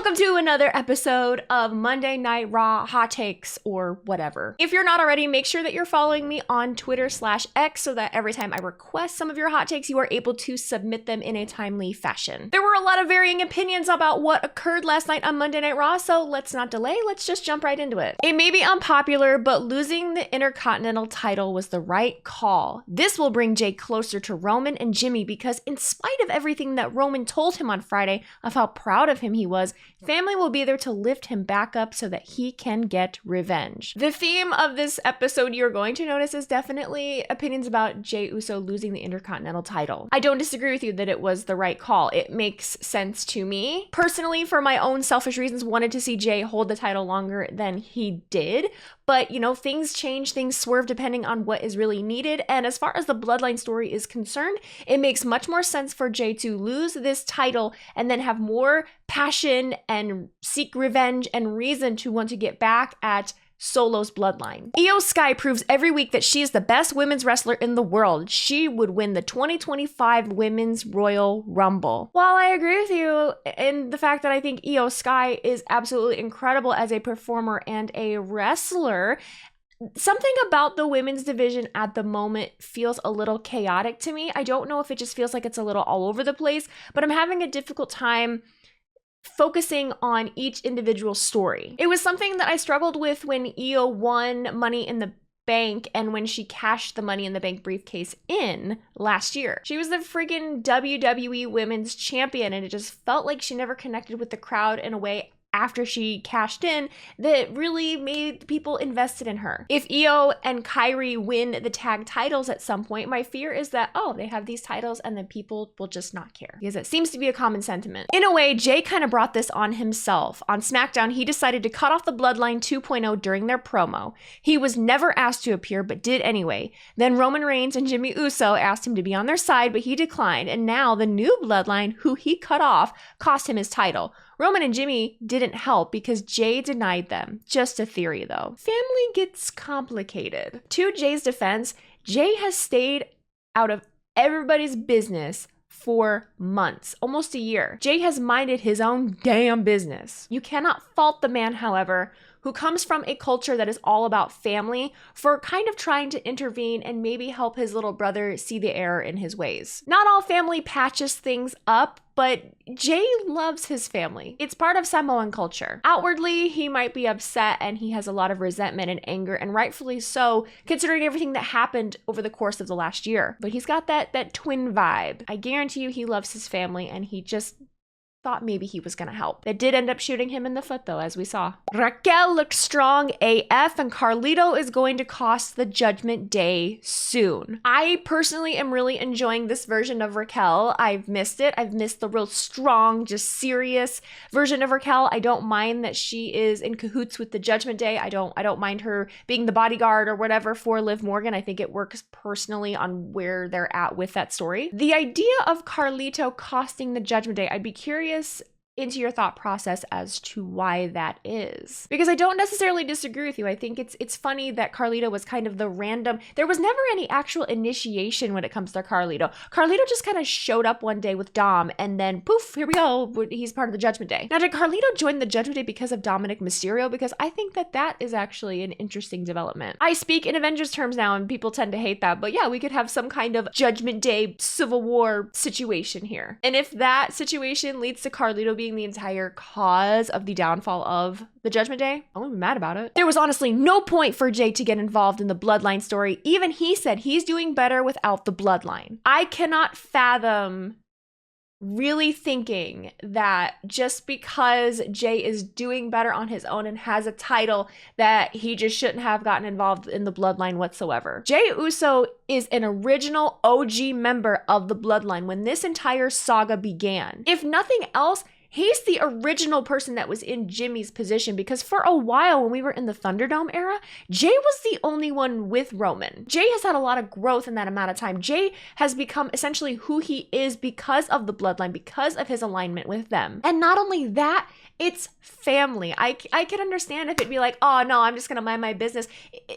Welcome to another episode of Monday Night Raw Hot Takes or whatever. If you're not already, make sure that you're following me on Twitter/X so that every time I request some of your hot takes, you are able to submit them in a timely fashion. There were a lot of varying opinions about what occurred last night on Monday Night Raw, so let's not delay, let's just jump right into it. It may be unpopular, but losing the Intercontinental title was the right call. This will bring Jey closer to Roman and Jimmy because in spite of everything that Roman told him on Friday of how proud of him he was, family will be there to lift him back up so that he can get revenge. The theme of this episode you're going to notice is definitely opinions about Jey Uso losing the Intercontinental title. I don't disagree with you that it was the right call. It makes sense to me. Personally, for my own selfish reasons, wanted to see Jey hold the title longer than he did. But, you know, things change, things swerve depending on what is really needed. And as far as the Bloodline story is concerned, it makes much more sense for Jey to lose this title and then have more passion and seek revenge and reason to want to get back at Solo's bloodline. Io Sky proves every week that she is the best women's wrestler in the world. She would win the 2025 Women's Royal Rumble. While I agree with you in the fact that I think Io Sky is absolutely incredible as a performer and a wrestler, something about the women's division at the moment feels a little chaotic to me. I don't know if it just feels like it's a little all over the place, but I'm having a difficult time focusing on each individual story. It was something that I struggled with when Io won Money in the Bank and when she cashed the Money in the Bank briefcase in last year. She was the friggin' WWE Women's Champion and it just felt like she never connected with the crowd in a way after she cashed in that really made people invested in her. If Io and Kairi win the tag titles at some point, my fear is that, oh, they have these titles and then people will just not care, because it seems to be a common sentiment. In a way, Jey kind of brought this on himself. On SmackDown, he decided to cut off the Bloodline 2.0 during their promo. He was never asked to appear, but did anyway. Then Roman Reigns and Jimmy Uso asked him to be on their side, but he declined, and now the new Bloodline, who he cut off, cost him his title. Roman and Jimmy didn't help because Jey denied them. Just a theory though. Family gets complicated. To Jey's defense, Jey has stayed out of everybody's business for months, almost a year. Jey has minded his own damn business. You cannot fault the man, however, who comes from a culture that is all about family, for kind of trying to intervene and maybe help his little brother see the error in his ways. Not all family patches things up, but Jey loves his family. It's part of Samoan culture. Outwardly, he might be upset and he has a lot of resentment and anger, and rightfully so, considering everything that happened over the course of the last year. But he's got that twin vibe. I guarantee you he loves his family and he just thought maybe he was gonna help. It did end up shooting him in the foot though, as we saw. Raquel looked strong AF and Carlito is going to cost the Judgment Day soon. I personally am really enjoying this version of Raquel. I've missed it. I've missed the real strong, just serious version of Raquel. I don't mind that she is in cahoots with the Judgment Day. I don't mind her being the bodyguard or whatever for Liv Morgan. I think it works personally on where they're at with that story. The idea of Carlito costing the Judgment Day, I'd be curious into your thought process as to why that is. Because I don't necessarily disagree with you. I think it's funny that Carlito was kind of the random, there was never any actual initiation when it comes to Carlito. Carlito just kind of showed up one day with Dom and then poof, here we go, he's part of the Judgment Day. Now, did Carlito join the Judgment Day because of Dominic Mysterio? Because I think that is actually an interesting development. I speak in Avengers terms now and people tend to hate that, but yeah, we could have some kind of Judgment Day Civil War situation here. And if that situation leads to Carlito being the entire cause of the downfall of the Judgment Day, I won't be mad about it. There was honestly no point for Jey to get involved in the Bloodline story. Even he said he's doing better without the Bloodline. I cannot fathom really thinking that just because Jey is doing better on his own and has a title that he just shouldn't have gotten involved in the Bloodline whatsoever. Jey Uso is an original OG member of the Bloodline when this entire saga began. If nothing else, he's the original person that was in Jimmy's position, because for a while when we were in the Thunderdome era, Jey was the only one with Roman. Jey has had a lot of growth in that amount of time. Jey has become essentially who he is because of the Bloodline, because of his alignment with them. And not only that, it's family. I can understand if it'd be like, oh no, I'm just gonna mind my business.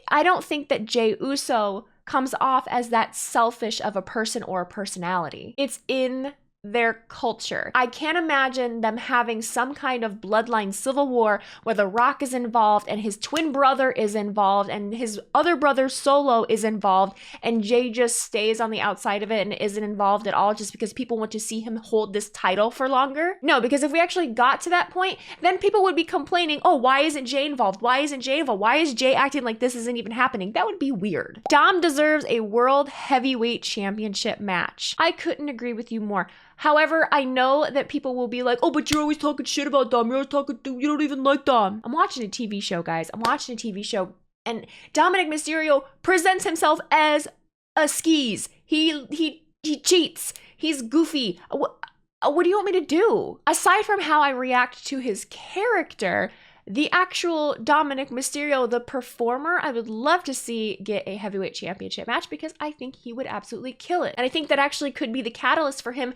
I don't think that Jey Uso comes off as that selfish of a person or a personality. It's in their culture. I can't imagine them having some kind of bloodline civil war where The Rock is involved and his twin brother is involved and his other brother Solo is involved and Jay just stays on the outside of it and isn't involved at all just because people want to see him hold this title for longer. No, because if we actually got to that point, then people would be complaining, oh, why isn't Jay involved? Why isn't Jay involved? Why is Jay acting like this isn't even happening? That would be weird. Dom deserves a World Heavyweight Championship match. I couldn't agree with you more. However, I know that people will be like, oh, but you're always talking shit about Dom. You're always talking, you don't even like Dom. I'm watching a TV show, guys. I'm watching a TV show. And Dominic Mysterio presents himself as a skis. He cheats. He's goofy. What do you want me to do? Aside from how I react to his character, the actual Dominic Mysterio, the performer, I would love to see get a heavyweight championship match because I think he would absolutely kill it. And I think that actually could be the catalyst for him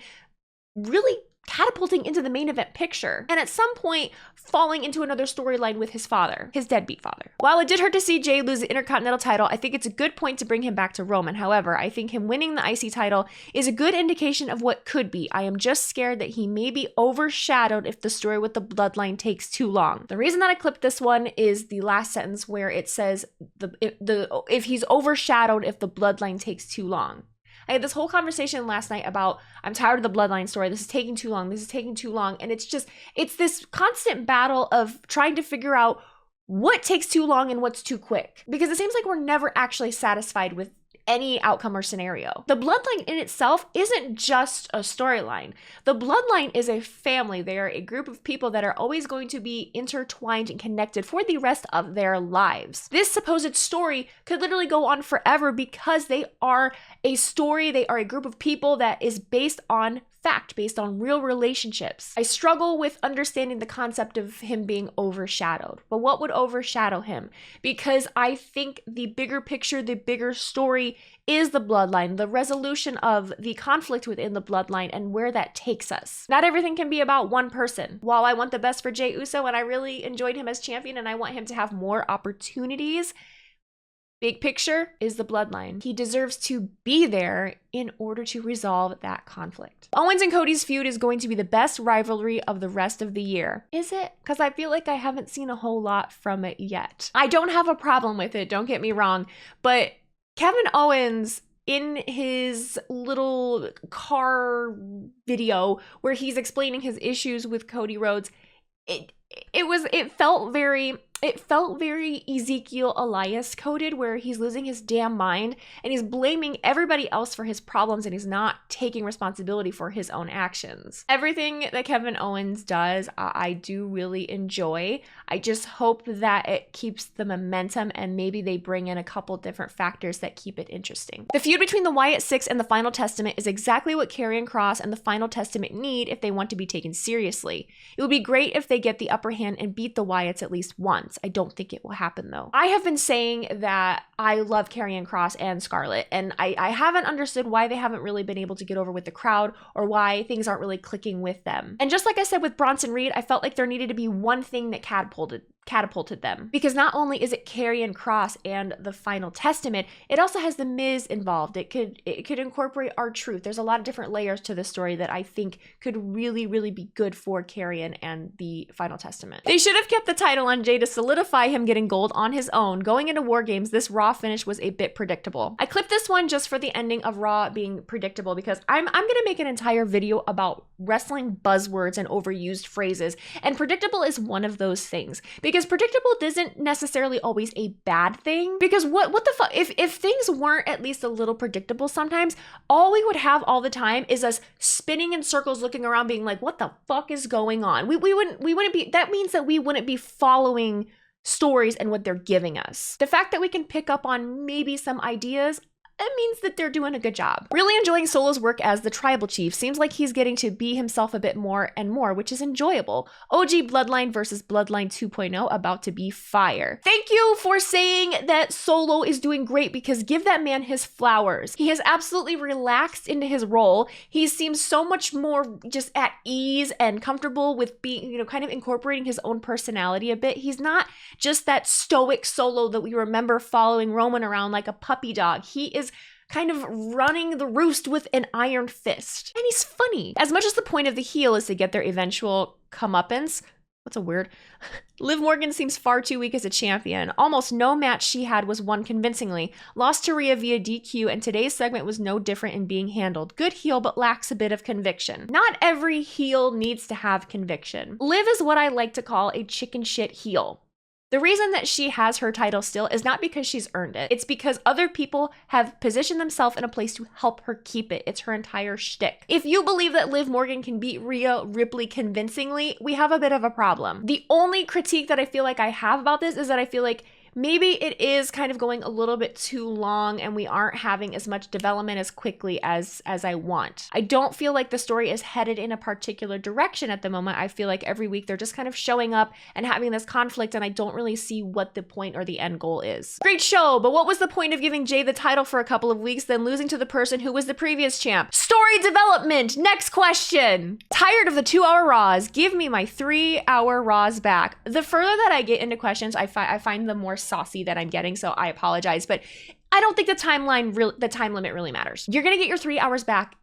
really catapulting into the main event picture and at some point falling into another storyline with his father, his deadbeat father. While it did hurt to see Jay lose the Intercontinental title, I think it's a good point to bring him back to Roman. However, I think him winning the IC title is a good indication of what could be. I am just scared that he may be overshadowed if the story with the bloodline takes too long. The reason that I clipped this one is the last sentence where it says if he's overshadowed if the bloodline takes too long. I had this whole conversation last night about I'm tired of the bloodline story. This is taking too long. This is taking too long. And it's this constant battle of trying to figure out what takes too long and what's too quick. Because it seems like we're never actually satisfied with any outcome or scenario. The bloodline in itself isn't just a storyline. The bloodline is a family. They are a group of people that are always going to be intertwined and connected for the rest of their lives. This supposed story could literally go on forever because they are a story, they are a group of people that is based on fact, based on real relationships. I struggle with understanding the concept of him being overshadowed. But what would overshadow him? Because I think the bigger picture, the bigger story is the bloodline, the resolution of the conflict within the bloodline and where that takes us. Not everything can be about one person. While I want the best for Jey Uso and I really enjoyed him as champion and I want him to have more opportunities, big picture is the bloodline. He deserves to be there in order to resolve that conflict. Owens and Cody's feud is going to be the best rivalry of the rest of the year. Is it? Because I feel like I haven't seen a whole lot from it yet. I don't have a problem with it, don't get me wrong, but Kevin Owens in his little car video where he's explaining his issues with Cody Rhodes, it felt very Ezekiel Elias coded, where he's losing his damn mind and he's blaming everybody else for his problems and he's not taking responsibility for his own actions. Everything that Kevin Owens does, I do really enjoy. I just hope that it keeps the momentum and maybe they bring in a couple different factors that keep it interesting. The feud between the Wyatt Six and the Final Testament is exactly what Karrion Kross and the Final Testament need if they want to be taken seriously. It would be great if they get the upper hand and beat the Wyatts at least once. I don't think it will happen though. I have been saying that I love Karrion Kross and Scarlett, and I haven't understood why they haven't really been able to get over with the crowd or why things aren't really clicking with them. And just like I said with Bronson Reed, I felt like there needed to be one thing that catapulted them. Because not only is it Karrion Kross and the Final Testament, it also has The Miz involved. It could incorporate R-Truth. There's a lot of different layers to the story that I think could really, really be good for Karrion and the Final Testament. They should have kept the title on Jey to solidify him getting gold on his own. Going into War Games, this Raw finish was a bit predictable. I clipped this one just for the ending of Raw being predictable because I'm gonna make an entire video about wrestling buzzwords and overused phrases, and predictable is one of those things. Because predictable isn't necessarily always a bad thing. Because what the fuck, if things weren't at least a little predictable sometimes, all we would have all the time is us spinning in circles looking around being like, what the fuck is going on? We wouldn't be, that means that we wouldn't be following stories and what they're giving us. The fact that we can pick up on maybe some ideas, it means that they're doing a good job. Really enjoying Solo's work as the tribal chief. Seems like he's getting to be himself a bit more and more, which is enjoyable. OG Bloodline versus Bloodline 2.0 about to be fire. Thank you for saying that Solo is doing great, because give that man his flowers. He has absolutely relaxed into his role. He seems so much more just at ease and comfortable with being, kind of incorporating his own personality a bit. He's not just that stoic Solo that we remember following Roman around like a puppy dog. He is kind of running the roost with an iron fist. And he's funny. As much as the point of the heel is to get their eventual comeuppance, what's a word? Liv Morgan seems far too weak as a champion. Almost no match she had was won convincingly. Lost to Rhea via DQ, and today's segment was no different in being handled. Good heel, but lacks a bit of conviction. Not every heel needs to have conviction. Liv is what I like to call a chicken shit heel. The reason that she has her title still is not because she's earned it. It's because other people have positioned themselves in a place to help her keep it. It's her entire shtick. If you believe that Liv Morgan can beat Rhea Ripley convincingly, we have a bit of a problem. The only critique that I feel like I have about this is that I feel like maybe it is kind of going a little bit too long and we aren't having as much development as quickly as I want. I don't feel like the story is headed in a particular direction at the moment. I feel like every week they're just kind of showing up and having this conflict, and I don't really see what the point or the end goal is. Great show, but what was the point of giving Jay the title for a couple of weeks, then losing to the person who was the previous champ? Story development! Next question! Tired of the 2-hour Raws. Give me my 3-hour Raws back. The further that I get into questions, I find the more saucy that I'm getting, so I apologize, but I don't think the time limit really matters. You're gonna get your 3 hours back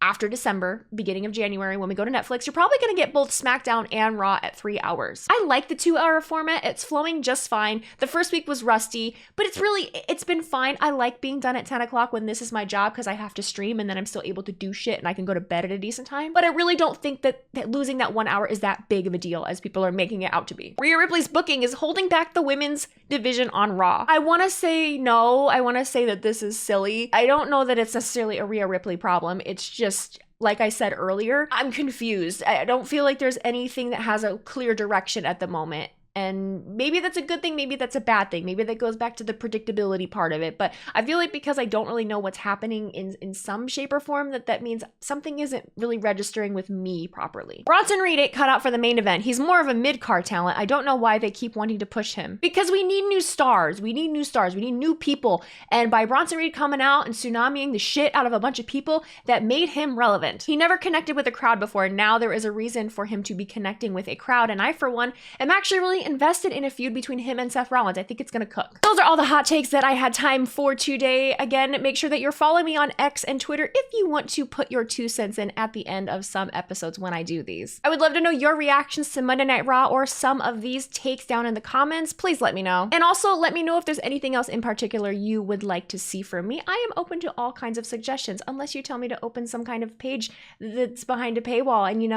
after December, beginning of January, when we go to Netflix. You're probably gonna get both SmackDown and Raw at 3 hours. I like the 2-hour format. It's flowing just fine. The first week was rusty, but it's been fine. I like being done at 10 o'clock when this is my job because I have to stream and then I'm still able to do shit and I can go to bed at a decent time. But I really don't think that losing that 1 hour is that big of a deal as people are making it out to be. Rhea Ripley's booking is holding back the women's division on Raw. I wanna say no. I wanna say that this is silly. I don't know that it's necessarily a Rhea Ripley problem. It's just, like I said earlier, I'm confused. I don't feel like there's anything that has a clear direction at the moment. And maybe that's a good thing, maybe that's a bad thing. Maybe that goes back to the predictability part of it. But I feel like because I don't really know what's happening in some shape or form, that means something isn't really registering with me properly. Bronson Reed ain't cut out for the main event. He's more of a mid-card talent. I don't know why they keep wanting to push him. Because we need new stars. We need new stars. We need new people. And by Bronson Reed coming out and tsunamiing the shit out of a bunch of people, that made him relevant. He never connected with a crowd before. Now there is a reason for him to be connecting with a crowd. And I, for one, am actually really invested in a feud between him and Seth Rollins. I think it's gonna cook. Those are all the hot takes that I had time for today. Again, make sure that you're following me on X and Twitter if you want to put your 2 cents in at the end of some episodes when I do these. I would love to know your reactions to Monday Night Raw or some of these takes down in the comments. Please let me know. And also let me know if there's anything else in particular you would like to see from me. I am open to all kinds of suggestions, unless you tell me to open some kind of page that's behind a paywall and you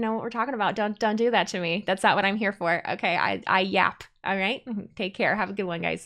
know what we're talking about. Don't do that to me. That's not what I'm here for. Okay, I yap. All right. Take care. Have a good one, guys.